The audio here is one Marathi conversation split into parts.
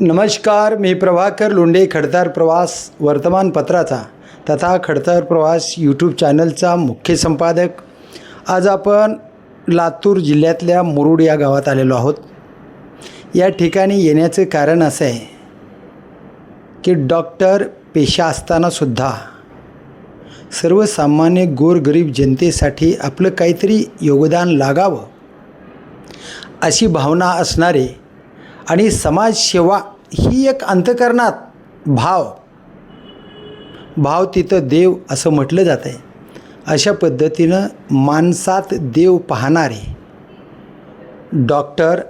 नमस्कार, मी प्रभाकर लोंढे, खडतर प्रवास वर्तमानपत्राचा तथा खडतर प्रवास यूट्यूब चॅनलचा मुख्य संपादक. आज आपण लातूर जिल्ह्यातल्या मुरुड या गावात आलेलो आहोत. या ठिकाणी येण्याचं कारण असं आहे की डॉक्टर पेशा असतानासुद्धा सर्वसामान्य गोरगरीब जनतेसाठी आपलं काहीतरी योगदान लागावं अशी भावना असणारे आणि समाजसेवा ही एक अंतःकरणात भाव तिथं देव असं म्हटलं जातं आहे. अशा पद्धतीनं माणसात देव पाहणारे डॉक्टर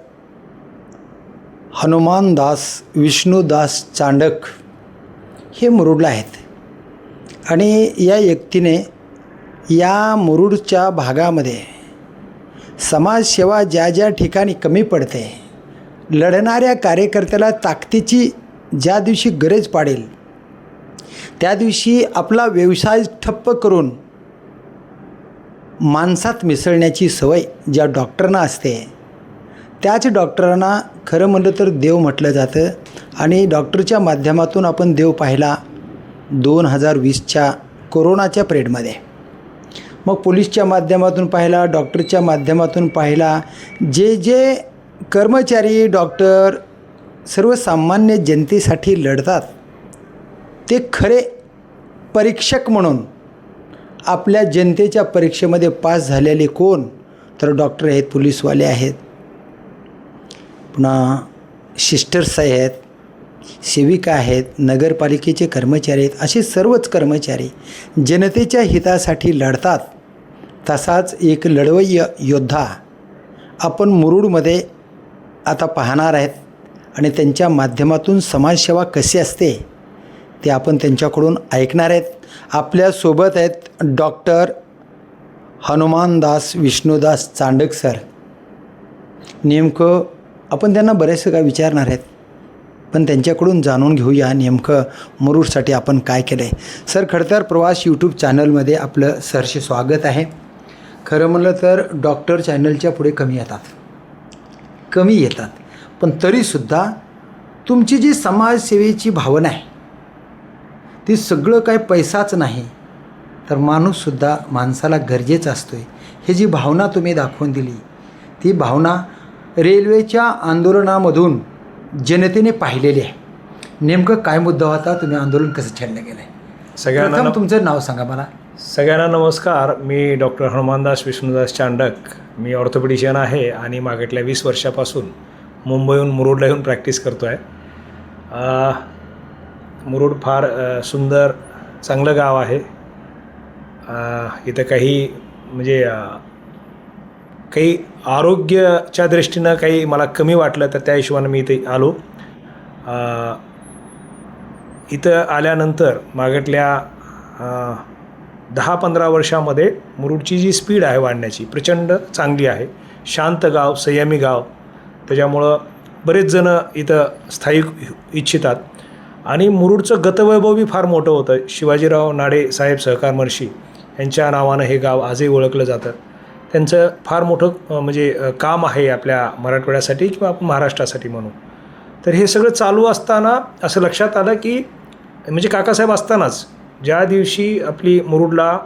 हनुमानदास विष्णुदास चांडक हे मुरुडला आहेत. आणि या व्यक्तीने या मुरुडच्या भागामध्ये समाजसेवा ज्या ज्या ठिकाणी कमी पडते, लढणाऱ्या कार्यकर्त्याला ताकदीची ज्या दिवशी गरज पाडेल त्या दिवशी आपला व्यवसाय ठप्प करून माणसात मिसळण्याची सवय ज्या डॉक्टरांना असते त्याच डॉक्टरांना खरं म्हटलं तर देव म्हटलं जातं. आणि डॉक्टरच्या माध्यमातून आपण देव पाहिला 2020च्या कोरोनाच्या पिरियडमध्ये, मग पोलीसच्या माध्यमातून पाहिला, डॉक्टरच्या माध्यमातून पाहिला. जे जे कर्मचारी डॉक्टर सर्वसामान्य जनतेसाठी लढतात ते खरे परीक्षक म्हणून आपल्या जनतेच्या परीक्षेमध्ये पास झालेले कोण तर डॉक्टर आहेत, पोलीसवाले आहेत, पुन्हा सिस्टर्स आहेत, सेविका आहेत, नगरपालिकेचे कर्मचारी आहेत. असे सर्वच कर्मचारी जनतेच्या हितासाठी लढतात. तसाच एक लढवय्य योद्धा आपण मुरुडमध्ये आता पाहणार आहेत आणि त्यांच्या माध्यमातून समाजसेवा कशी असते ते आपण त्यांच्याकडून ऐकणार आहेत. आपल्यासोबत आहेत डॉक्टर हनुमानदास विष्णुदास चांडक सर. नेमकं आपण त्यांना बरेचसं काय विचारणार आहेत, पण त्यांच्याकडून जाणून घेऊया नेमकं मुरुडसाठी आपण काय केलं आहे. सर, खडतर प्रवास यूट्यूब चॅनलमध्ये आपलं सरचे स्वागत आहे. खरं म्हणलं तर डॉक्टर चॅनलच्या पुढे कमी येतात, पण तरीसुद्धा तुमची जी समाजसेवेची भावना आहे ती सगळं काय पैसाच नाही तर माणूससुद्धा माणसाला गरजेचा असतो आहे. ही जी भावना तुम्ही दाखवून दिली ती भावना रेल्वेच्या आंदोलनामधून जनतेने पाहिलेली आहे. नेमकं काय मुद्दा होता, तुम्ही आंदोलन कसं छेडलं गेलं आहे? सगळ्यांना तुमचं नाव सांगा मला. सगळ्यांना नमस्कार. मी डॉक्टर हनुमानदास विष्णुदास चांडक. मी ऑर्थोपेडिशियन आहे आणि मागील 20 वर्षापासून मुंबईहून मुरुडला येऊन प्रॅक्टिस करतो आहे. मुरुड फार सुंदर चांगलं गाव आहे. इथं काही म्हणजे काही आरोग्याच्या दृष्टीनं काही मला कमी वाटलं तर त्या हिशोबानं मी इथे आलो. इथं आल्यानंतर मागील 10-15 वर्षामध्ये मुरुडची जी स्पीड आहे वाढण्याची प्रचंड चांगली आहे. शांत गाव, संयमी गाव, त्याच्यामुळं बरेच जणं इथं स्थायिक इच्छितात. आणि मुरुडचं गतवैभव बी फार मोठं होतं. शिवाजीराव नाडे साहेब सहकार महर्षी यांच्या नावानं हे गाव आजही ओळखलं जातं. त्यांचं फार मोठं म्हणजे काम आहे आपल्या मराठवाड्यासाठी किंवा महाराष्ट्रासाठी म्हणून. तर हे सगळं चालू असताना असं लक्षात आलं की म्हणजे काकासाहेब असतानाच ज्या दिवशी आपली मुरुडला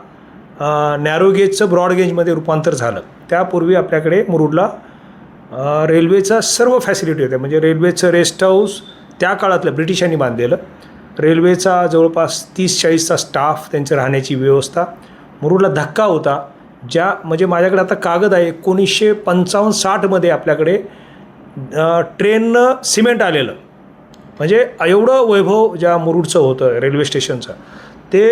नॅरो गेजचं ब्रॉड गेजमध्ये रूपांतर झालं त्यापूर्वी आपल्याकडे मुरुडला रेल्वेचा सर्व फॅसिलिटी होत्या. म्हणजे रेल्वेचं रेस्ट हाऊस त्या काळातलं ब्रिटिशांनी बांधलेलं, रेल्वेचा जवळपास 30-40चा स्टाफ, त्यांची राहण्याची व्यवस्था. मुरुडला धक्का होता ज्या म्हणजे माझ्याकडे आता कागद आहे 1955-60मध्ये आपल्याकडे ट्रेननं सिमेंट आलेलं. म्हणजे एवढं वैभव ज्या मुरुडचं होतं रेल्वे स्टेशनचं ते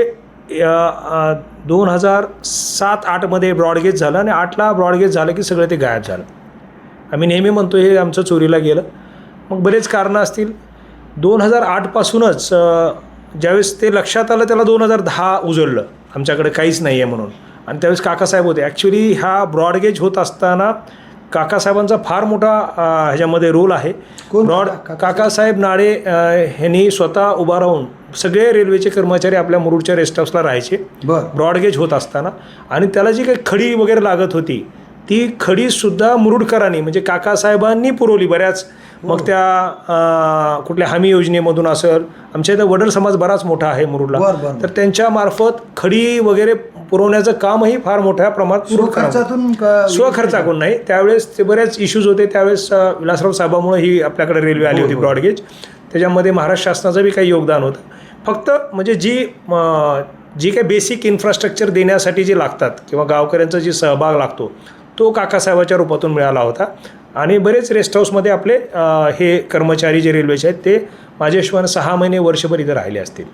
2007-08मध्ये ब्रॉडगेज झालं आणि 8ला ब्रॉडगेज झालं की सगळं ते गायब झालं. आम्ही नेहमी म्हणतो हे आमचं चोरीला गेलं. मग बरेच कारणं असतील. 2008पासूनच ज्यावेळेस ते लक्षात आलं त्याला 2010 उजळलं आमच्याकडे काहीच नाही आहे म्हणून. आणि त्यावेळेस काकासाहेब होते. ॲक्च्युली हा ब्रॉडगेज होत असताना काकासाहेबांचा फार मोठा ह्याच्यामध्ये रोल आहे. काकासाहेब नाडे ह्यांनी स्वतः उभा राहून सगळे रेल्वेचे कर्मचारी आपल्या मुरुडच्या रेस्ट हाऊसला राहायचे ब्रॉडगेज होत असताना. आणि त्याला जी काही खडी वगैरे लागत होती ती खडीसुद्धा मुरुडकरांनी म्हणजे काकासाहेबांनी पुरवली. बऱ्याच मग त्या कुठल्या हमी योजनेमधून असेल, आमच्या इथं वडर समाज बराच मोठा आहे मुरुडला, तर त्यांच्यामार्फत खडी वगैरे पुरवण्याचं कामही फार मोठ्या प्रमाणात स्वखर्चातून नाही. त्यावेळेस ते बरेच इश्यूज होते. त्यावेळेस विलासराव साहेबांमुळे ही आपल्याकडे रेल्वे आली होती ब्रॉडगेज. त्याच्यामध्ये महाराष्ट्र शासनाचं बी काही योगदान होतं. फक्त म्हणजे जी काही बेसिक इन्फ्रास्ट्रक्चर देण्यासाठी जे लागतात किंवा गावकऱ्यांचा जी सहभाग लागतो तो काकासाहेबाच्या रूपातून मिळाला होता. आणि बरेच रेस्ट हाऊसमध्ये आपले हे कर्मचारी जे रेल्वेचे आहेत ते माझ्या हिशोबाने 6 महिने वर्षभर इथं राहिले असतील.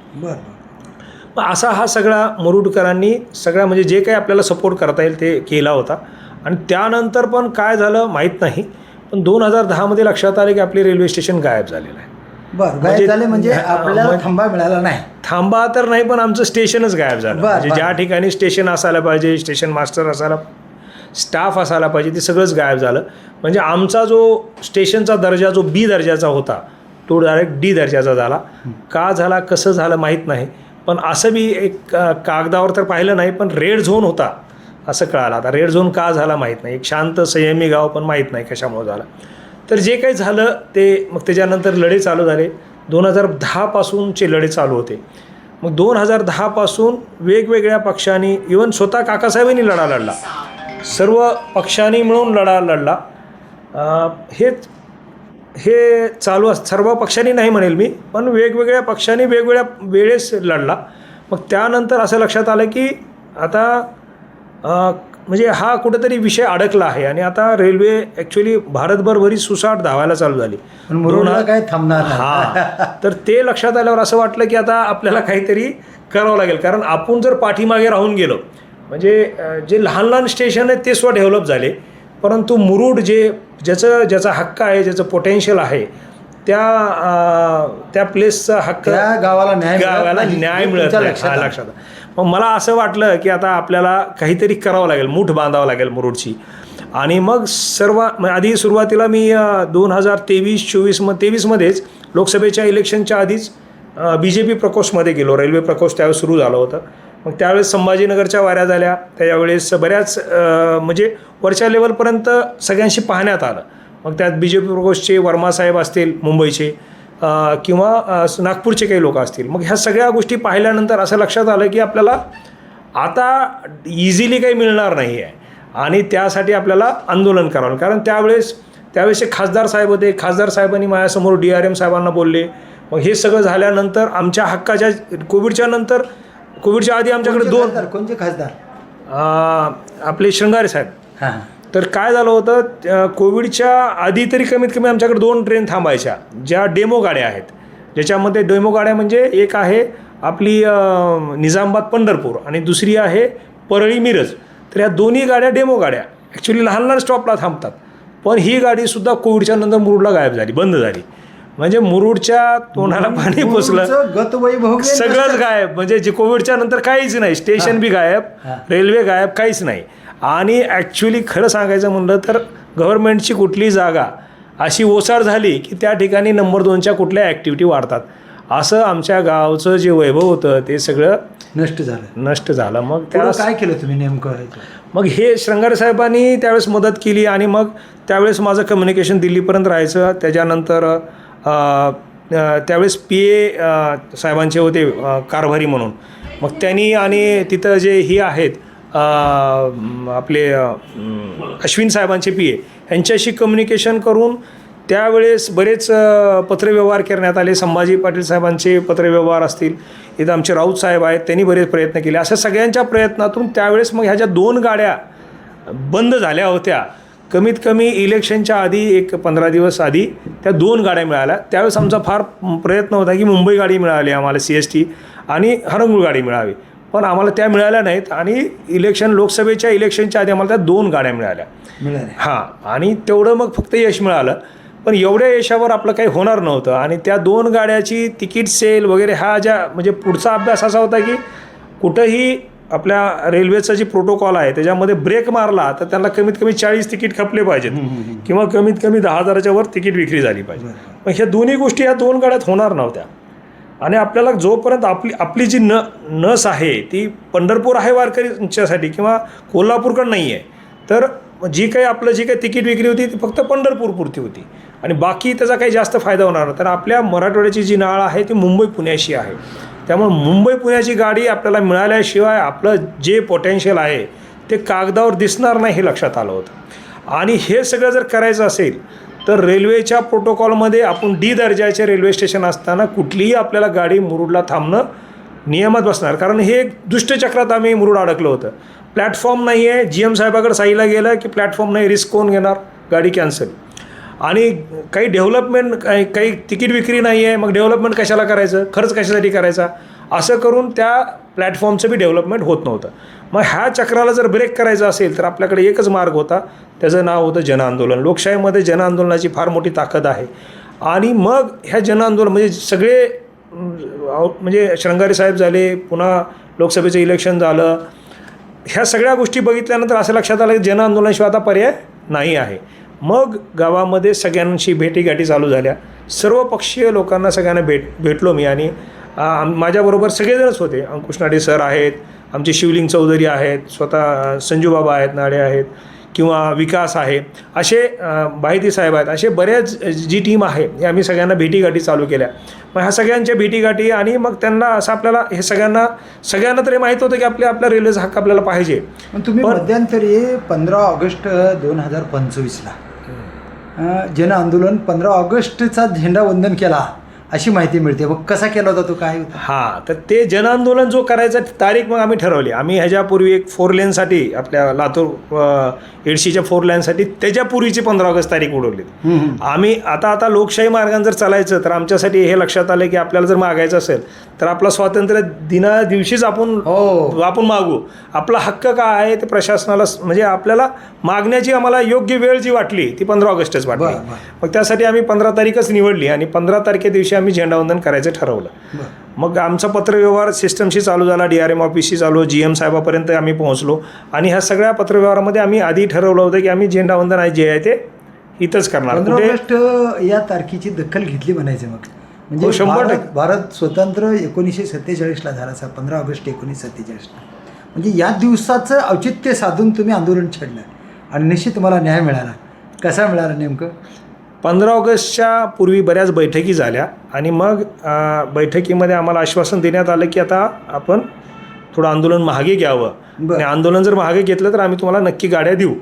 मग असा हा सगळा मुरुडकरांनी सगळा म्हणजे जे काही आपल्याला सपोर्ट करता येईल ते केला होता. आणि त्यानंतर पण काय झालं माहीत नाही, पण 2010मध्ये लक्षात आले की आपले रेल्वे स्टेशन गायब झालेलं आहे. म्हणजे आपल्याला थांबा मिळाला नाही. थांबा तर नाही, पण आमचं स्टेशनच गायब झालं. म्हणजे ज्या ठिकाणी स्टेशन असायला पाहिजे, स्टेशन मास्टर असायला, स्टाफ असायला पाहिजे, ते सगळंच गायब झालं. म्हणजे आमचा जो स्टेशनचा दर्जा जो B दर्जाचा होता तो डायरेक्ट D दर्जाचा झाला. का झाला, कसं झालं माहीत नाही, पण असं बी एक कागदावर तर पाहिलं नाही, पण रेड झोन होता असं कळालं. आता रेड झोन का झाला माहीत नाही. एक शांत संयमी गाव, पण माहीत नाही कशामुळे झालं. तर जे काही झालं ते मग त्याच्यानंतर लढे चालू झाले. 2010पासूनचे लढे चालू होते. मग 2010पासून वेगवेगळ्या पक्षांनी, इवन स्वतः काकासाहेबांनी लढा लढला, सर्व पक्षांनी मिळून लढा लढला. हे चालू सर्व पक्षांनी नाही म्हणेल मी, पण वेगवेगळ्या पक्षांनी वेगवेगळ्या वेळेस लढला. मग त्यानंतर असं लक्षात आलं की आता म्हणजे हा कुठेतरी विषय अडकला आहे आणि आता रेल्वे ॲक्च्युली भारतभर बरीच सुसाट धावायला चालू झाली. काय थांबणार. तर ते लक्षात आल्यावर असं वाटलं की आता आपल्याला काहीतरी करावं लागेल. कारण आपण जर पाठीमागे राहून गेलो, म्हणजे जे लहान लहान स्टेशन आहेत ते सुद्धा डेव्हलप झाले, परंतु मुरुड ज्याचा हक्क आहे, ज्याचं पोटेन्शियल आहे, त्या प्लेसचा हक्क गावाला न्याय मिळत नाही. लक्षात. मग मला असं वाटलं की आता आपल्याला काहीतरी करावं लागेल, मूठ बांधावं लागेल मुरुडची. आणि मग आधी सुरुवातीला मी 2023-24मध्येच लोकसभेच्या इलेक्शनच्या आधीच BJP प्रकोष्ठमध्ये गेलो. रेल्वे प्रकोष्ठ त्यावेळेस सुरू झालं होतं. मग त्यावेळेस संभाजीनगरच्या वाऱ्या झाल्या. त्यावेळेस बऱ्याच म्हणजे वरच्या लेवलपर्यंत सगळ्यांशी पाहण्यात आलं. मग त्यात BJP प्रकोष्ठचे वर्मासाहेब असतील मुंबईचे किंवा नागपूरचे काही लोक असतील. मग ह्या सगळ्या गोष्टी पाहिल्यानंतर असं लक्षात आलं की आपल्याला आता इझिली काही मिळणार नाही आहे आणि त्यासाठी आपल्याला आंदोलन करावं. कारण त्यावेळेस खासदार साहेब होते. खासदार साहेबांनी माझ्यासमोर DRM साहेबांना बोलले. मग हे सगळं झाल्यानंतर आमच्या हक्काच्या कोविडच्या आधी आमच्याकडे 2 कोणते खासदार, आपले श्रंगारे साहेब. तर काय झालं होतं, कोविडच्या आधी तरी कमीत कमी आमच्याकडे 2 ट्रेन थांबायच्या, ज्या डेमो गाड्या आहेत. ज्याच्यामध्ये डेमो गाड्या म्हणजे एक आहे आपली निजामाबाद पंढरपूर आणि दुसरी आहे परळी मिरज. तर ह्या दोन्ही गाड्या डेमो गाड्या ॲक्च्युली लहान लहान स्टॉपला थांबतात. पण ही गाडीसुद्धा कोविडच्या नंतर मुरुडला गायब झाली, बंद झाली. म्हणजे मुरुडच्या तोंडाला पाणी पोचलं, सगळंच गायब. म्हणजे जे कोविडच्या नंतर काहीच नाही, स्टेशन बी गायब, रेल्वे गायब, काहीच नाही. आणि ॲक्च्युली खरं सांगायचं म्हणलं तर गव्हर्नमेंटची कुठली जागा अशी ओसाड झाली की त्या ठिकाणी नंबर 2च्या कुठल्या ॲक्टिव्हिटी वाढतात. असं आमच्या गावचं जे वैभव होतं ते सगळं नष्ट झालं. मग त्याला काय केलं तुम्ही नेमकं? मग हे श्रंगारे साहेबांनी त्यावेळेस मदत केली आणि मग त्यावेळेस माझं कम्युनिकेशन दिल्लीपर्यंत राहायचं. त्याच्यानंतर त्यावेळेस PA साहेबांचे होते कारभारी म्हणून. मग त्यांनी आणि तिथं जे ही आहेत आपले अश्विन साहेबांचे PA यांच्याशी कम्युनिकेशन करून त्यावेळेस बरेच पत्रव्यवहार करण्यात आले. संभाजी पाटील साहेबांचे पत्रव्यवहार असतील, इथं आमचे राऊत साहेब आहेत, त्यांनी बरेच प्रयत्न केले. अशा सगळ्यांच्या प्रयत्नातून त्यावेळेस मग ह्या ज्या 2 गाड्या बंद झाल्या होत्या, कमीत कमी इलेक्शनच्या आधी एक 15 दिवस आधी त्या 2 गाड्या मिळाल्या. त्यावेळेस आमचा फार प्रयत्न होता की मुंबई गाडी मिळाली आम्हाला, CST, आणि हरंगुळ गाडी मिळावी. पण आम्हाला त्या मिळाल्या नाहीत आणि लोकसभेच्या इलेक्शनच्या आधी आम्हाला त्या 2 गाड्या मिळाल्या. आणि तेवढं मग फक्त यश मिळालं. पण एवढ्या यशावर आपलं काही होणार नव्हतं. आणि त्या 2 गाड्याची तिकीट सेल वगैरे हा म्हणजे पुढचा अभ्यास असा होता की कुठंही आपल्या रेल्वेचा जी प्रोटोकॉल आहे त्याच्यामध्ये ब्रेक मारला तर त्यांना कमीत कमी 40 तिकीट खपले पाहिजेत किंवा कमीत कमी 10,000च्या वर तिकीट विक्री झाली पाहिजे. मग ह्या दोन्ही गोष्टी ह्या 2 गाड्यात होणार नव्हत्या. आणि आपल्याला जोपर्यंत आपली जी नस आहे ती पंढरपूर आहे वारकरींच्यासाठी किंवा कोल्हापूरकडं नाही आहे, तर जी काही तिकीट विक्री होती ती फक्त पंढरपूरपुरती होती. आणि बाकी त्याचा काही जास्त फायदा होणार नाही. तर आपल्या मराठवाड्याची जी नाळ आहे ती मुंबई पुण्याशी आहे. त्यामुळे मुंबई पुण्याची गाडी आपल्याला मिळाल्याशिवाय आपलं जे पोटेन्शियल आहे ते कागदावर दिसणार नाही हे लक्षात आलं होतं. आणि हे सगळं जर करायचं असेल तर रेल्वेच्या प्रोटोकॉलमध्ये आपण डी दर्जाचे रेल्वे स्टेशन असताना कुठलीही आपल्याला गाडी मुरुडला थांबणं नियमात बसणार. कारण हे एक दुष्टचक्रात आम्ही मुरुड अडकलं होतं. प्लॅटफॉर्म नाही आहे, GM साहेबाकडे साईला गेलं की प्लॅटफॉर्म नाही, रिस्क कोण घेणार, गाडी कॅन्सल. आणि काही डेव्हलपमेंट काही तिकीट विक्री नाही आहे, मग डेव्हलपमेंट कशाला करायचं, खर्च कशासाठी करायचा, असं करून त्या प्लॅटफॉर्मचं बी डेव्हलपमेंट होत नव्हतं. मग ह्या चक्राला जर ब्रेक करायचं असेल तर आपल्याकडे एकच मार्ग होता, त्याचं नाव होतं जनआंदोलन. लोकशाहीमध्ये जनआंदोलनाची फार मोठी ताकद आहे. आणि मग ह्या जनआंदोलन म्हणजे सगळे म्हणजे श्रंगारे साहेब झाले, पुन्हा लोकसभेचं इलेक्शन झालं, ह्या सगळ्या गोष्टी बघितल्यानंतर असं लक्षात आलं की जनआंदोलनाशिवाय आता पर्याय नाही आहे. मग गावामध्ये सगळ्यांशी भेटीगाठी चालू झाल्या. सर्व पक्षीय लोकांना सगळ्यांना भेटलो मी. आणि माझ्याबरोबर सगळेजणच होते. अंकुश नाडे सर आहेत, आमचे शिवलिंग चौधरी आहेत, स्वतः संजूबाबा आहेत, नाडे आहेत, किंवा विकास आहे, असे बाहिती साहेब आहेत, असे बऱ्याच जी टीम आहे हे आम्ही सगळ्यांना भेटीगाठी चालू केल्या. मग ह्या सगळ्यांच्या भेटीगाठी आणि मग त्यांना असं आपल्याला हे सगळ्यांना तरी माहीत होतं की आपला रेल्वेचा हक्क आपल्याला पाहिजे. तुम्ही मध्यंतरी 15 ऑगस्ट 2025ला जन आंदोलन 15 ऑगस्टचा झेंडावंदन केला अशी माहिती मिळते. मग कसा केला होता तो, काय होता? हां, तर ते जनआंदोलन जो करायचा तारीख मग आम्ही ठरवली. आम्ही ह्याच्यापूर्वी एक 4 लेनसाठी आपल्या लातूर एडशीच्या 4 लेनसाठी त्याच्यापूर्वीची 15 ऑगस्ट तारीख उडवली. आम्ही आता लोकशाही मार्गाने जर चालायचं तर आमच्यासाठी हे लक्षात आलं की आपल्याला जर मागायचं असेल तर आपला स्वातंत्र्य दिना दिवशीच आपण मागू. आपला हक्क काय आहे ते प्रशासनाला म्हणजे आपल्याला मागण्याची आम्हाला योग्य वेळ जी वाटली ती 15 ऑगस्टच वाटली. मग त्यासाठी आम्ही 15 तारीखच निवडली आणि 15 तारखे दिवशी आम्ही झेंडावंदन करायचं ठरवलं. मग आमचा पत्रव्यवहार सिस्टमशी चालू झाला, DRM ऑफिसशी चालू, GM साहेबापर्यंत आम्ही पोहोचलो. आणि ह्या सगळ्या पत्रव्यवहारामध्ये आम्ही आधी ठरवलं होतं की आम्ही झेंडावंदन आहे जे आहे ते इथंच करणार. 15 ऑगस्ट या तारखेची दखल घेतली म्हणायचं. मग म्हणजे 100% भारत स्वतंत्र 1947ला झाला, 15 ऑगस्ट 1947ला. म्हणजे या दिवसाचं औचित्य साधून तुम्ही आंदोलन छेडलं आणि निश्चित तुम्हाला न्याय मिळाला. कसा मिळाला नेमकं? 15 ऑगस्टच्या पूर्वी बऱ्याच बैठकी झाल्या आणि मग बैठकीमध्ये आम्हाला आश्वासन देण्यात आलं की आता आपण थोडं आंदोलन मागे घ्यावं आणि आंदोलन जर मागे घेतलं तर आम्ही तुम्हाला नक्की गाड्या देऊ.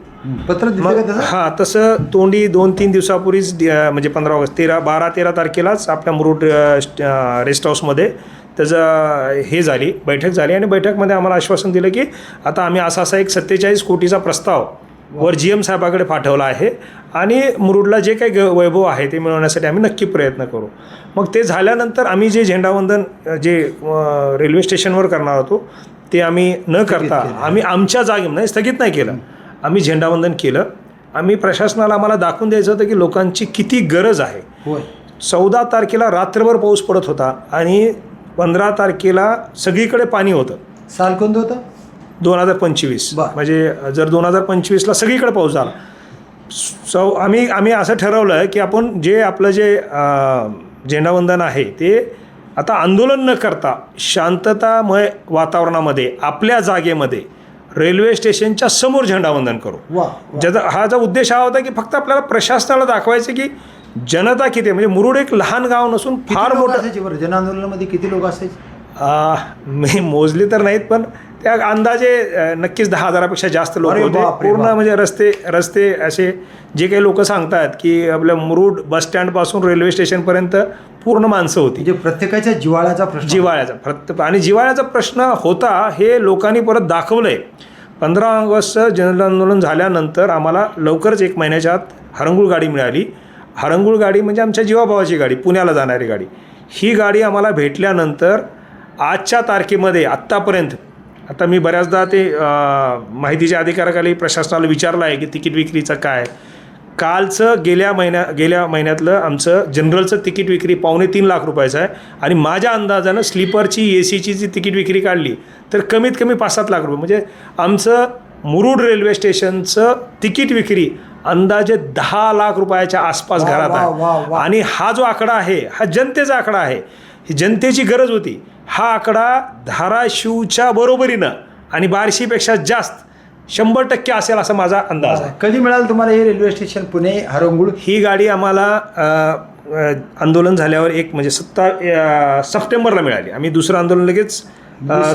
पत्र दिलं? हां, तसं तोंडी 2-3 दिवसापूर्वीच म्हणजे 15 ऑगस्ट 12-13 तारखेलाच आपल्या मुरुड रेस्ट हाऊसमध्ये त्याचं बैठक झाली. आणि बैठकमध्ये आम्हाला आश्वासन दिलं की आता आम्ही असा एक 47 कोटीचा प्रस्ताव वर GM साहेबाकडे पाठवला आहे आणि मुरुडला जे काही वैभव आहे ते मिळवण्यासाठी आम्ही नक्की प्रयत्न करू. मग ते झाल्यानंतर आम्ही जे झेंडावंदन जे रेल्वे स्टेशनवर करणार होतो ते आम्ही न करता आम्ही आमच्या जागेमध्ये स्थगित नाही केलं, आम्ही झेंडावंदन केलं. आम्ही प्रशासनाला आम्हाला दाखवून द्यायचं होतं की लोकांची किती गरज आहे. 14 तारखेला रात्रभर पाऊस पडत होता आणि 15 तारखेला सगळीकडे पाणी होतं. साल कोणतं होतं? 2025. म्हणजे जर 2025ला सगळीकडे पाऊस झाला. आम्ही असं ठरवलं की आपण आपलं जे झेंडावंदन आहे ते आता आंदोलन न करता शांततामय वातावरणामध्ये आपल्या जागेमध्ये रेल्वे स्टेशनच्या समोर झेंडावंदन करू. हा उद्देश हा होता की फक्त आपल्याला प्रशासनाला दाखवायचं की जनता किती, म्हणजे मुरुड एक लहान गाव नसून फार मोठं. जनआंदोलनामध्ये किती लोक असायचे? मी मोजली तर नाहीत पण त्या अंदाजे नक्कीच 10,000पेक्षा जास्त लोक होते. पूर्ण म्हणजे रस्ते असे जे काही लोक सांगतात की आपल्या मुरुड बसस्टँडपासून रेल्वे स्टेशनपर्यंत पूर्ण माणसं होती. म्हणजे प्रत्येकाच्या जिव्हाळ्याचा आणि जिव्हाळ्याचा प्रश्न होता हे लोकांनी परत दाखवलं आहे. 15 ऑगस्ट जनआंदोलन झाल्यानंतर आम्हाला लवकरच 1 महिन्याच्या आत हरंगुळ गाडी मिळाली. हरंगुळ गाडी म्हणजे आमच्या जीवाभावाची गाडी, पुण्याला जाणारी गाडी. ही गाडी आम्हाला भेटल्यानंतर आजच्या तारखेमध्ये आत्तापर्यंत आता मी बऱ्याचदा ते माहितीच्या अधिकाराखाली प्रशासनाला विचारलं आहे की तिकीट विक्रीचं काय. कालचं गेल्या महिन्यातलं आमचं जनरलचं तिकीट विक्री 2.25 लाख रुपयाचं आहे आणि माझ्या अंदाजानं स्लीपरची AC जी तिकीट विक्री काढली तर कमीत कमी 5-7 लाख रुपये. म्हणजे आमचं मुरुड रेल्वे स्टेशनचं तिकीट विक्री अंदाजे 10 लाख रुपयाच्या आसपास घरात आहे. आणि हा जो आकडा आहे हा जनतेचा आकडा आहे, ही जनतेची गरज होती. हा आकडा धाराशिवच्या बरोबरीनं आणि बार्शीपेक्षा जास्त 100% असेल असा माझा अंदाज आहे. कधी मिळालं तुम्हाला हे रेल्वे स्टेशन पुणे हरंगुळ? ही गाडी आम्हाला आंदोलन झाल्यावर म्हणजे सप्टेंबरला मिळाली. आम्ही दुसरं आंदोलन लगेच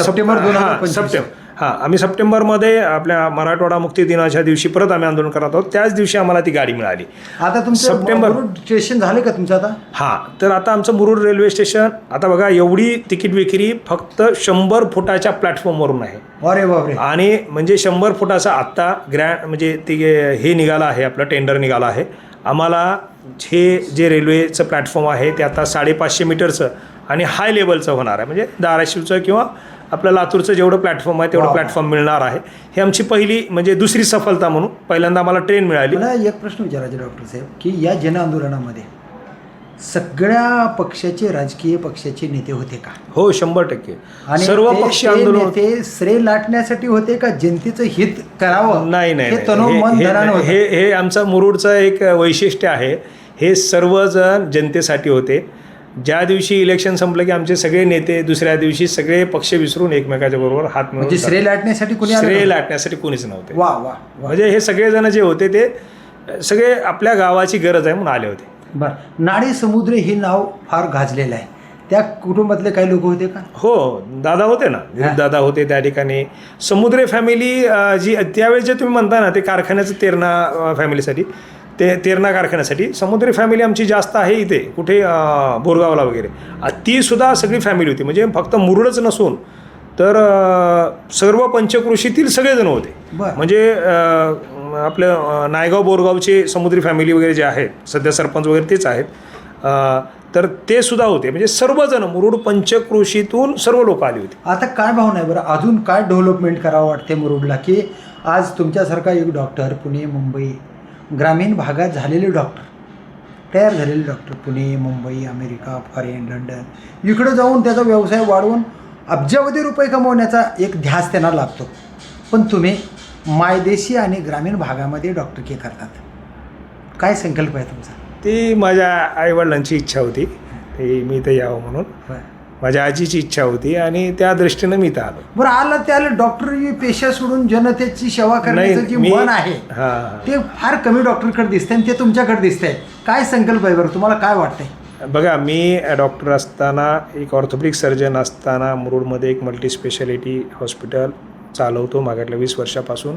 सप्टेंबर 2025. आम्ही सप्टेंबरमध्ये आपल्या मराठवाडा मुक्ती दिनाच्या दिवशी परत आम्ही आंदोलन करत आहोत. त्याच दिवशी आम्हाला ती गाडी मिळाली. आता तुमचं सप्टेंबर स्टेशन झाले का तुमचं आता? तर आता आमचं मुरुड रेल्वे स्टेशन आता बघा, एवढी तिकीट विक्री फक्त 100 फुटाच्या प्लॅटफॉर्मवरून आहे. अरे बापरे. आणि म्हणजे 100 फुटाचा आत्ता म्हणजे हे निघालं आहे, आपलं टेंडर निघालं आहे. आम्हाला हे जे रेल्वेचं प्लॅटफॉर्म आहे ते आता 550 मीटरचं आणि हाय लेवलचं होणार आहे. म्हणजे धाराशिवचं किंवा आपलं लातूरचं जेवढं प्लॅटफॉर्म आहे तेवढं प्लॅटफॉर्म मिळणार आहे. ही आमची पहिली म्हणजे दुसरी सफलता म्हणून. पहिल्यांदा आम्हाला ट्रेन मिळाली. मला एक प्रश्न विचारायचा डॉक्टर साहेब, की या जन आंदोलनामध्ये सगळ्या पक्षाचे, राजकीय पक्षाचे नेते होते का? हो, 100%. आणि सर्व पक्ष आंदोलन ते श्रेय लाटण्यासाठी होते का जनतेचं हित करावं? नाही. हे आमचं मुरुडचं एक वैशिष्ट्य आहे. हे सर्वजण जनतेसाठी होते. ज्या दिवशी इलेक्शन संपलं की आमचे सगळे नेते दुसऱ्या दिवशी सगळे पक्ष विसरून एकमेकाच्या बरोबर हात मिळवून म्हणजे श्रेय लाटण्यासाठी कोणीच नव्हते. वा वा. म्हणजे हे सगळेजण जे होते ते सगळे आपल्या गावाची गरज आहे म्हणून आले होते. बरं. नाडी समुद्र हे नाव फार गाजलेलं आहे. त्या कुटुंबातले काही लोक होते का? हो, दादा होते ना, दादा होते त्या ठिकाणी. समुद्रे फॅमिली जी त्यावेळेस जे तुम्ही म्हणता ना, ते कारखान्याचं तेरणा फॅमिलीसाठी, ते तेरणा कारखान्यासाठी समुद्री फॅमिली आमची जास्त आहे इथे कुठे बोरगावला वगैरे. ती सुद्धा सगळी फॅमिली होती. म्हणजे फक्त मुरुडच नसून तर सर्व पंचक्रोशीतील सगळेजण होते. म्हणजे आपलं नायगाव बोरगावचे समुद्री फॅमिली वगैरे जे आहेत, सध्या सरपंच वगैरे तेच आहेत, तर ते सुद्धा होते. म्हणजे सर्वजण मुरुड पंचक्रोशीतून सर्व लोक आली होती. आता काय भावना आहे बरं, अजून काय डेव्हलपमेंट करावं वाटते मुरुडला, की आज तुमच्यासारखा एक डॉक्टर पुणे, मुंबई, ग्रामीण भागात झालेले डॉक्टर, तयार झालेले doctor Pune, Mumbai, America, foreign, London इकडं जाऊन त्याचा व्यवसाय वाढवून अब्जावधी रुपये कमवण्याचा एक ध्यास त्यांना लागतो. पण तुम्ही मायदेशी आणि ग्रामीण भागामध्ये डॉक्टरकी करतात. काय संकल्प आहे तुमचा? ती माझ्या आईवडिलांची इच्छा होती, ते मी इथं यावं म्हणून. माझ्या आजीची इच्छा होती आणि त्या दृष्टीनं मी इथं आलो. बरं, आलं त्याला डॉक्टरी पेशा सोडून जनतेची सेवा करण्याचं जे मन आहे ते फार कमी डॉक्टरकडे दिसतंय आणि ते तुमच्याकडे दिसतंय. काय संकल्प आहे बरं, तुम्हाला काय वाटतंय? बघा, मी डॉक्टर असताना, एक ऑर्थोपेडिक सर्जन असताना मुरुडमध्ये एक मल्टी स्पेशालिटी हॉस्पिटल चालवतो मागल्या 20 वर्षापासून.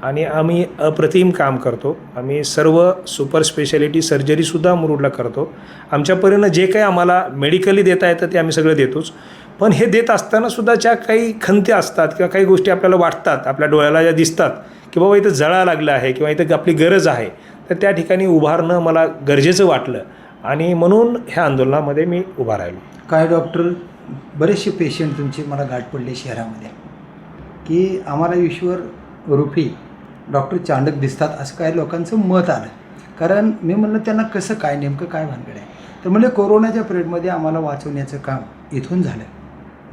आणि आम्ही अप्रतिम काम करतो. आम्ही सर्व सुपर स्पेशालिटी सर्जरीसुद्धा मुरुडला करतो. आमच्यापर्यंत जे काही आम्हाला मेडिकली देता येतं ते आम्ही सगळं देतोच. पण हे देत असतानासुद्धा ज्या काही खंती असतात किंवा काही गोष्टी आपल्याला वाटतात, आपल्या डोळ्याला ज्या दिसतात की बाबा इथं जळा लागलं आहे किंवा इथं आपली गरज आहे, तर त्या ठिकाणी उभारणं मला गरजेचं वाटलं आणि म्हणून ह्या आंदोलनामध्ये मी उभा राहिलो. काय डॉक्टर, बरेचसे पेशंट तुमचे मला गाठ पडले शहरामध्ये की आम्हाला ईश्वर रूपी डॉक्टर चांडक दिसतात, असं काही लोकांचं मत आलं. कारण मी म्हणलं त्यांना कसं काय, नेमकं काय भानगड आहे, तर म्हणजे कोरोनाच्या पिरियडमध्ये आम्हाला वाचवण्याचं काम इथून झालं.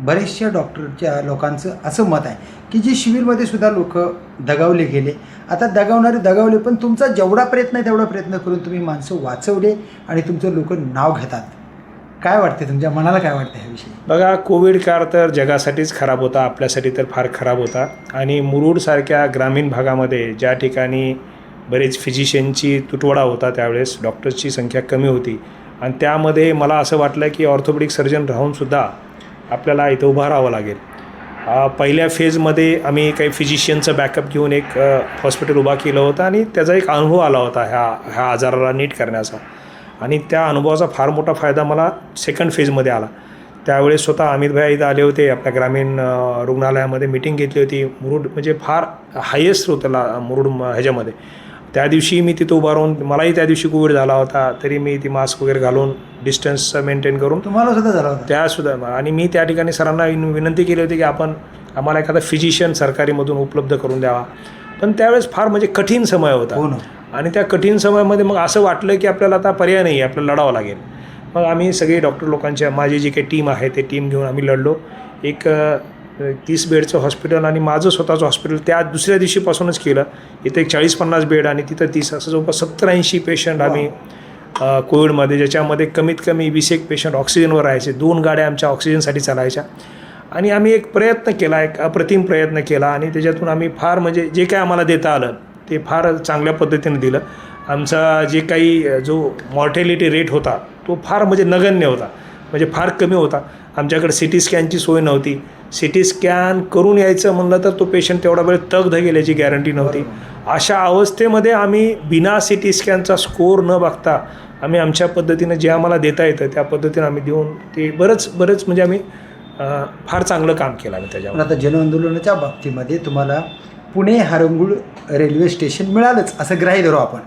बरेचशा डॉक्टरच्या लोकांचं असं मत आहे की जी शिबिरमध्ये सुद्धा लोक दगावले गेले. आता दगावले, पण तुमचा जेवढा प्रयत्न आहे तेवढा प्रयत्न करून तुम्ही माणसं वाचवले आणि तुमचं लोक नाव घेतात. काय वाटते, तुमच्या मनाला काय वाटतं ह्याविषयी? बघा, कोविड काळ तर जगासाठीच खराब होता, आपल्यासाठी तर फार खराब होता. आणि मुरुडसारख्या ग्रामीण भागामध्ये ज्या ठिकाणी बरेच फिजिशियनची तुटवडा होता, त्यावेळेस डॉक्टर्सची संख्या कमी होती. आणि त्यामध्ये मला असं वाटलं की ऑर्थोपेडिक सर्जन राहूनसुद्धा आपल्याला इथं उभं राहावं लागेल. पहिल्या फेजमध्ये आम्ही काही फिजिशियनचं बॅकअप घेऊन एक हॉस्पिटल उभा केलं होतं आणि त्याचा एक अनुभव आला होता ह्या आजाराला नीट करण्याचा. आणि त्या अनुभवाचा फार मोठा फायदा मला सेकंड फेजमध्ये आला. त्यावेळेस स्वतः अमित भाई इथं आले होते. आपल्या ग्रामीण रुग्णालयामध्ये मीटिंग घेतली होती. मुरुड म्हणजे फार हायेस्ट होतं मुरुड ह्याच्यामध्ये. त्या दिवशी मी तिथं उभा राहून, मलाही त्या दिवशी कोविड झाला होता, तरी मी ती मास्क वगैरे घालून डिस्टन्स मेंटेन करून. तुम्हाला सुद्धा झाला होता? त्यासुद्धा. आणि मी त्या ठिकाणी सरांना विनंती केली होती की आम्हाला एखादा फिजिशियन सरकारीमधून उपलब्ध करून द्यावा. पण त्यावेळेस फार म्हणजे कठीण समय होता. आणि त्या कठीण समयामध्ये मग असं वाटलं की आपल्याला आता पर्याय नाही आहे, आपल्याला लढावं लागेल. मग आम्ही सगळे डॉक्टर लोकांच्या, माझी जी काही टीम आहे ते टीम घेऊन आम्ही लढलो. एक 30 बेडचं हॉस्पिटल आणि माझं स्वतःचं हॉस्पिटल त्या दुसऱ्या दिवशीपासूनच केलं. इथं एक 40-50 बेड आणि तिथं 30, असं जवळपास 70-80 पेशंट आम्ही कोविडमध्ये, ज्याच्यामध्ये कमीत कमी 20 पेशंट ऑक्सिजनवर राहायचे. 2 गाड्या आमच्या ऑक्सिजनसाठी चालायच्या. आणि आम्ही एक प्रयत्न केला, एक अप्रतिम प्रयत्न केला आणि त्याच्यातून आम्ही फार म्हणजे जे काय आम्हाला देता आलं ते फार चांगल्या पद्धतीने दिलं. आमचा जे काही जो मॉर्टॅलिटी रेट होता तो फार म्हणजे नगण्य होता, म्हणजे फार कमी होता. आमच्याकडे सी स्कॅनची सोय नव्हती. सी स्कॅन करून यायचं म्हणलं तर तो पेशंट तेवढा वेळ तग गेल्याची गॅरंटी नव्हती. अशा अवस्थेमध्ये आम्ही बिना सी स्कॅनचा स्कोअर न बघता आम्ही आमच्या पद्धतीनं जे आम्हाला देता येतं त्या पद्धतीनं आम्ही देऊन ते बरंच म्हणजे आम्ही फार चांगलं काम केलं आम्ही त्याच्यावर. आता जनआंदोलनाच्या बाबतीमध्ये तुम्हाला पुणे हारंगुळ रेल्वे स्टेशन मिळालंच असं ग्राह्य धरू आपण.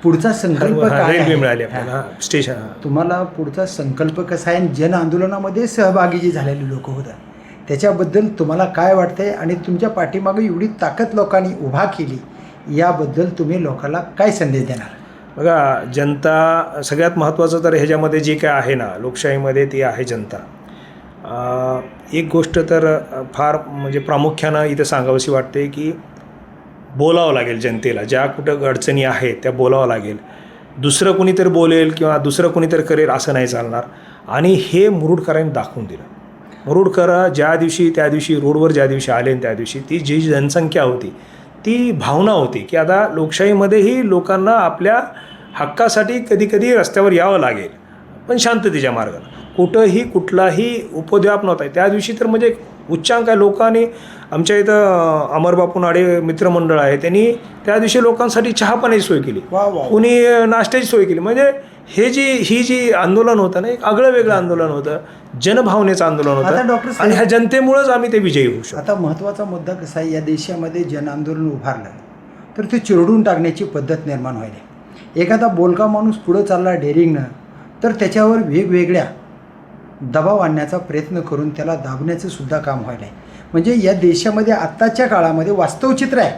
पुढचा संकल्प काय रेल्वे आहे? मिळाली आपल्याला स्टेशन. तुम्हाला पुढचा संकल्प कसा आहे? जन आंदोलनामध्ये सहभागी जे झालेले लोक होते त्याच्याबद्दल तुम्हाला काय वाटतंय आणि तुमच्या पाठीमागे एवढी ताकद लोकांनी उभा केली याबद्दल तुम्ही लोकांना काय संदेश देणार? बघा, जनता सगळ्यात महत्त्वाचं तर ह्याच्यामध्ये जे काय आहे ना लोकशाहीमध्ये ती आहे जनता. एक गोष्ट तर फार म्हणजे प्रामुख्यानं इथं सांगावीशी वाटते की बोलावं लागेल जनतेला. ज्या कुठं अडचणी आहेत त्या बोलावं लागेल. दुसरं कुणीतरी बोलेल किंवा दुसरं कुणीतरी करेल असं नाही चालणार. आणि हे मुरुडकरांनी दाखवून दिलं. मुरुडकर त्या दिवशी रोडवर ज्या दिवशी आले त्या दिवशी ती जी जनसंख्या होती ती भावना होती की आता लोकशाहीमध्येही लोकांना आपल्या हक्कासाठी कधीकधी रस्त्यावर यावं लागेल, पण शांततेच्या मार्गाने. कुठंही कुठलाही उपद्व्याप नव्हता. त्या दिवशी तर म्हणजे उच्चांक आहे. लोकांनी आमच्या इथं अमरबापू नाडे मित्रमंडळ आहे, त्यांनी त्या दिवशी लोकांसाठी चहा पाण्याची सोय केली, कुणी नाश्त्याची सोय केली. म्हणजे ही जी आंदोलन होतं ना एक आगळं वेगळं आंदोलन होतं, जनभावनेचं आंदोलन होतं आणि ह्या जनतेमुळंच आम्ही ते विजयी होऊ शकतो. आता महत्त्वाचा मुद्दा कसा आहे, या देशामध्ये जन आंदोलन उभारलं तर ते चिरडून टाकण्याची पद्धत निर्माण व्हायला. एखादा बोलका माणूस पुढं चालला डेअरिंगनं तर त्याच्यावर वेगवेगळ्या दबाव आणण्याचा प्रयत्न करून त्याला दाबण्याचं सुद्धा काम व्हायला आहे. म्हणजे या देशामध्ये आत्ताच्या काळामध्ये वास्तव चित्र आहे.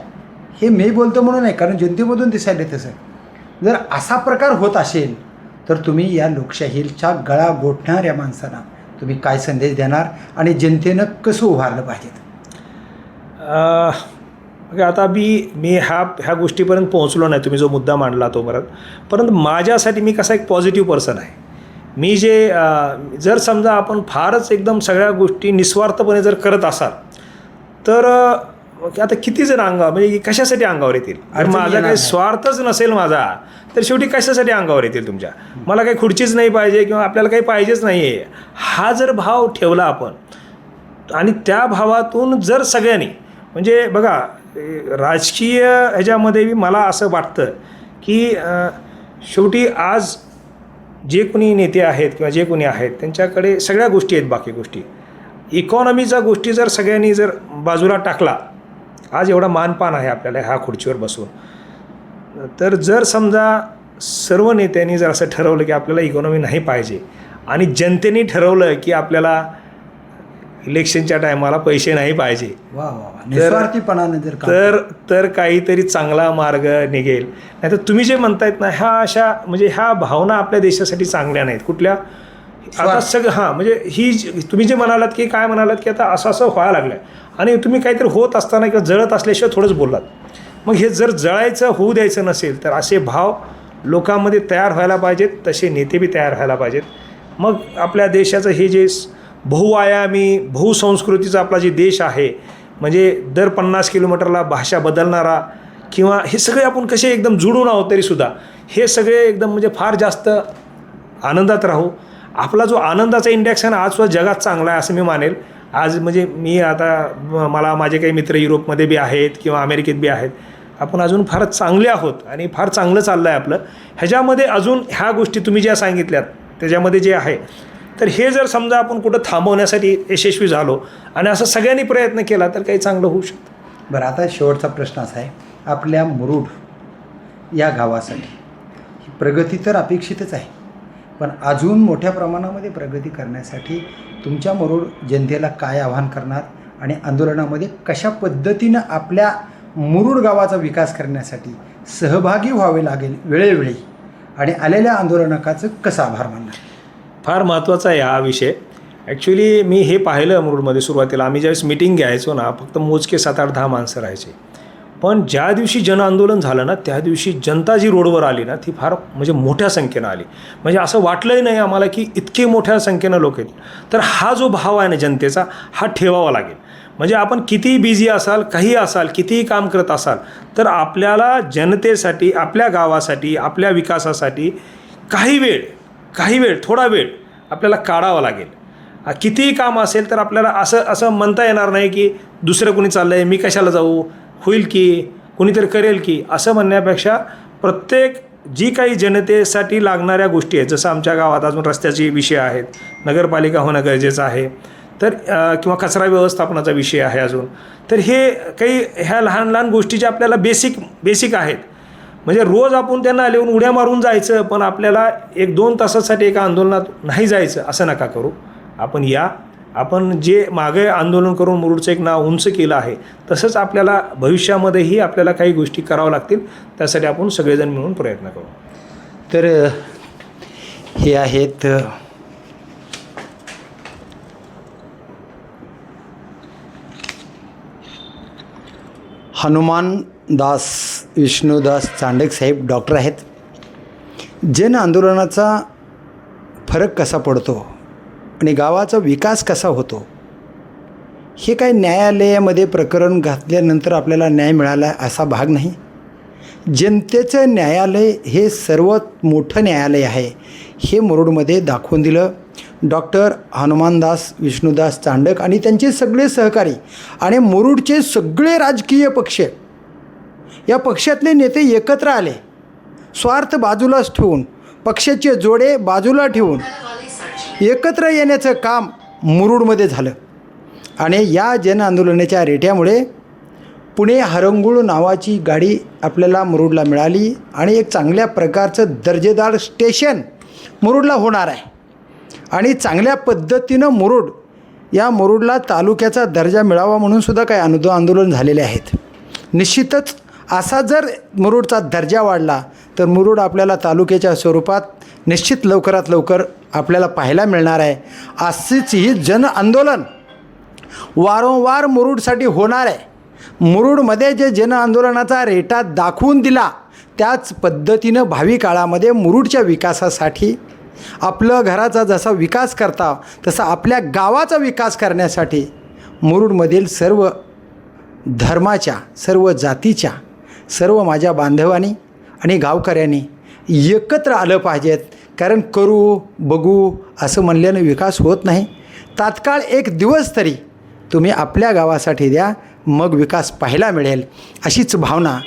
हे मी बोलतो म्हणून नाही, कारण जनतेमधून दिसायला तसं. जर असा प्रकार होत असेल तर तुम्ही या लोकशाहीच्या गळा गोठणाऱ्या माणसांना तुम्ही काय संदेश देणार आणि जनतेनं कसं उभारलं पाहिजे? आता मी ह्या गोष्टीपर्यंत पोहोचलो नाही, तुम्ही जो मुद्दा मांडला तो परंतु माझ्यासाठी मी कसा एक पॉझिटिव्ह पर्सन आहे. मी जर समजा आपण फारच एकदम सगळ्या गोष्टी निस्वार्थपणे जर करत असाल तर आता किती जण म्हणजे कशासाठी अंगावर येतील? आणि माझा काही स्वार्थच नसेल माझा तर शेवटी कशासाठी अंगावर येतील तुमच्या? मला काही खुर्चीच नाही पाहिजे किंवा आपल्याला काही पाहिजेच नाही आहे, हा जर भाव ठेवला आपण आणि त्या भावातून जर सगळ्यांनी म्हणजे बघा राजकीय ह्याच्यामध्ये मला असं वाटतं की शेवटी आज जे कोणी नेते आहेत किंवा जे कोणी आहेत त्यांच्याकडे सगळ्या गोष्टी आहेत. बाकी गोष्टी इकॉनॉमीचा गोष्टी जर सगळ्यांनी जर बाजूला टाकला, आज एवढा मानपान आहे आपल्याला ह्या खुर्चीवर बसून, तर जर समजा सर्व नेत्यांनी जर असं ठरवलं की आपल्याला इकॉनॉमी नाही पाहिजे आणि जनतेने ठरवलं की आपल्याला इलेक्शनच्या टायमाला पैसे नाही पाहिजे, निस्वार्थीपणाने तर काहीतरी चांगला मार्ग निघेल. नाही तर तुम्ही जे म्हणतायत ना ह्या अशा म्हणजे ह्या भावना आपल्या देशासाठी चांगल्या नाहीत कुठल्या. आता सगळं म्हणजे तुम्ही जे म्हणालात की काय म्हणालात की आता असं व्हायला लागलं आणि तुम्ही काहीतरी होत असताना किंवा जळत असल्याशिवाय थोडंच बोललात. मग हे जर जळायचं होऊ द्यायचं नसेल तर असे भाव लोकांमध्ये तयार व्हायला पाहिजेत, तसे नेते बी तयार व्हायला पाहिजेत. मग आपल्या देशाचं हे जे बहुआयामी बहुसंस्कृतीचा आपला जे देश आहे, म्हणजे दर 50 किलोमीटरला भाषा बदलणारा किंवा हे सगळे आपण कसे एकदम जुळून आहोत तरीसुद्धा हे सगळे एकदम म्हणजे फार जास्त आनंदात राहू. आपला जो आनंदाचा इंडेक्स आहे ना आज सुद्धा जगात चांगला आहे असं मी मानेल. आज म्हणजे मी आता माझे काही मित्र युरोपमध्ये बी आहेत किंवा अमेरिकेत बी आहेत, आपण अजून फारच चांगले आहोत आणि फार चांगलं चाललं आहे आपलं. ह्याच्यामध्ये अजून ह्या गोष्टी तुम्ही ज्या सांगितल्यात त्याच्यामध्ये जे आहे तर हे जर समजा आपण कुठं थांबवण्यासाठी यशस्वी झालो आणि असं सगळ्यांनी प्रयत्न केला तर काही चांगलं होऊ शकतं. बरं, आता शेवटचा प्रश्न असा आहे, आपल्या मुरुड या गावासाठी प्रगती तर अपेक्षितच आहे, पण अजून मोठ्या प्रमाणामध्ये प्रगती करण्यासाठी तुमच्या मुरुड जनतेला काय आव्हान करणार आणि आंदोलनामध्ये कशा पद्धतीनं आपल्या मुरुड गावाचा विकास करण्यासाठी सहभागी व्हावे लागेल वेळोवेळी आणि आलेल्या आंदोलनकाचं कसं आभार मानणार? फार महत्त्वाचा आहे हा विषय. ॲक्च्युली मी हे पाहिलं मुरुडमध्ये सुरुवातीला आम्ही ज्यावेळेस मीटिंग घ्यायचो ना फक्त मोजके 7-8-10 माणसं राहायचे. पण ज्या दिवशी जनआंदोलन झालं ना, त्या दिवशी जनता जी रोडवर आली ना, ती फार म्हणजे मोठ्या संख्येनं आली. म्हणजे असं वाटलंही नाही आम्हाला की इतके मोठ्या संख्येनं लोक येतील. तर हा जो भाव आहे ना जनतेचा, हा ठेवावा लागेल. म्हणजे आपण कितीही बिझी असाल, काही असाल, कितीही काम करत असाल, तर आपल्याला जनतेसाठी, आपल्या गावासाठी, आपल्या विकासासाठी काही वेळ, थोडा वेळ आपल्याला काढावा लागेल. कितीही काम असेल तर आपल्याला असं म्हणता येणार नाही की दुसरं कोणी चाललं आहे, मी कशाला जाऊ, होईल की, कोणीतरी करेल की, असं म्हणण्यापेक्षा प्रत्येक जी काही जनतेसाठी लागणाऱ्या गोष्टी आहेत, जसं आमच्या गावात अजून रस्त्याचे विषय आहेत, नगरपालिका होणं गरजेचं आहे, तर किंवा कचरा व्यवस्थापनाचा विषय आहे अजून, तर हे काही ह्या लहान लहान गोष्टी ज्या आपल्याला बेसिक आहेत. म्हणजे रोज आपण त्यांना लिहून उड्या मारून जायचं, पण आपल्याला 1-2 तासासाठी एका आंदोलनात नाही जायचं असं नका करू. आपण आपण जे मागे आंदोलन करून मुरुडचं एक नाव उंच केलं आहे, तसंच आपल्याला भविष्यामध्येही आपल्याला काही गोष्टी कराव्या लागतील. त्यासाठी आपण सगळेजण मिळून प्रयत्न करू. तर हे आहेत हनुमानदास विष्णुदास चांडक साहेब, डॉक्टर आहेत. जन आंदोलनाचा फरक कसा पडतो आणि गावाचा विकास कसा होतो, हे काही न्यायालयामध्ये प्रकरण घातल्यानंतर आपल्याला न्याय मिळाला असा भाग नाही. जनतेचं न्यायालय हे सर्वात मोठं न्यायालय आहे, हे मुरुडमध्ये दाखवून दिलं डॉक्टर हनुमानदास विष्णुदास चांडक आणि त्यांचे सगळे सहकारी आणि मुरुडचे सगळे राजकीय पक्ष, या पक्षातले नेते एकत्र आले. स्वार्थ बाजूलाच ठेवून, पक्षाचे जोडे बाजूला ठेवून एकत्र येण्याचं काम मुरुडमध्ये झालं. आणि या जन आंदोलनाच्या रेट्यामुळे पुणे हरंगुळ नावाची गाडी आपल्याला मुरुडला मिळाली आणि एक चांगल्या प्रकारचं दर्जेदार स्टेशन मुरुडला होणार आहे. आणि चांगल्या पद्धतीनं मुरुडला तालुक्याचा दर्जा मिळावा म्हणून सुद्धा काही आंदोलन झालेले आहेत. निश्चितच असा जर मुरुडचा दर्जा वाढला तर मुरुड आपल्याला तालुक्याच्या स्वरूपात निश्चित लवकरात लवकर आपल्याला पाहायला मिळणार आहे. अशीच ही जन आंदोलन वारंवार मुरुडसाठी होणार आहे. मुरुडमध्ये जे जन आंदोलनाचा रेटा दाखवून दिला, त्याच पद्धतीनं भावी काळामध्ये मुरुडच्या विकासासाठी, आपलं घराचा जसा विकास करता तसा आपल्या गावाचा विकास करण्यासाठी मुरुडमधील सर्व धर्माच्या, सर्व जातीच्या, सर्व माझ्या बांधवांनी आणि गावकऱ्यांनी एकत्र आलं पाहिजेत. कारण करू बघू असं म्हणल्यानं विकास होत नाही. तात्काळ एक दिवस तरी तुम्ही आपल्या गावासाठी द्या, मग विकास पाहायला मिळेल, अशीच भावना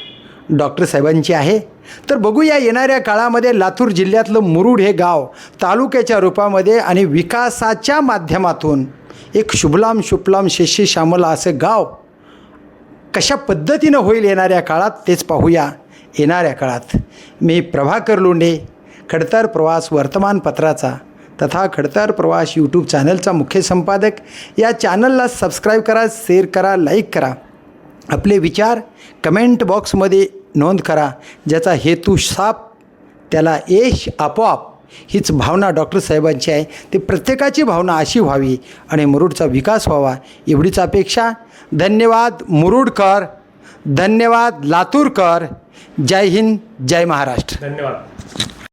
डॉक्टर साहेबांची आहे. तर बघूया येणाऱ्या काळामध्ये लातूर जिल्ह्यातलं मुरुड हे गाव तालुक्याच्या रूपामध्ये आणि विकासाच्या माध्यमातून एक शुभलाम शुभलाम शेषी श्यामला असं गाव कशा पद्धतीनं होईल येणाऱ्या काळात, तेच पाहूया येणाऱ्या काळात. मी प्रभाकर लोंढे, खडतर प्रवास वर्तमानपत्राचा तथा खडतर प्रवास यूट्यूब चॅनलचा मुख्य संपादक. या चॅनलला सबस्क्राईब करा, शेअर करा, लाईक करा. आपले विचार कमेंट बॉक्समध्ये नोंद करा. ज्याचा हेतू साफ त्याला यश आपोआप, हीच भावना डॉक्टर साहेबांची आहे. ती प्रत्येकाची भावना अशी व्हावी आणि मुरुडचा विकास व्हावा, एवढीच अपेक्षा. धन्यवाद मुरुडकर, धन्यवाद लातूरकर. जय हिंद, जय महाराष्ट्र. धन्यवाद.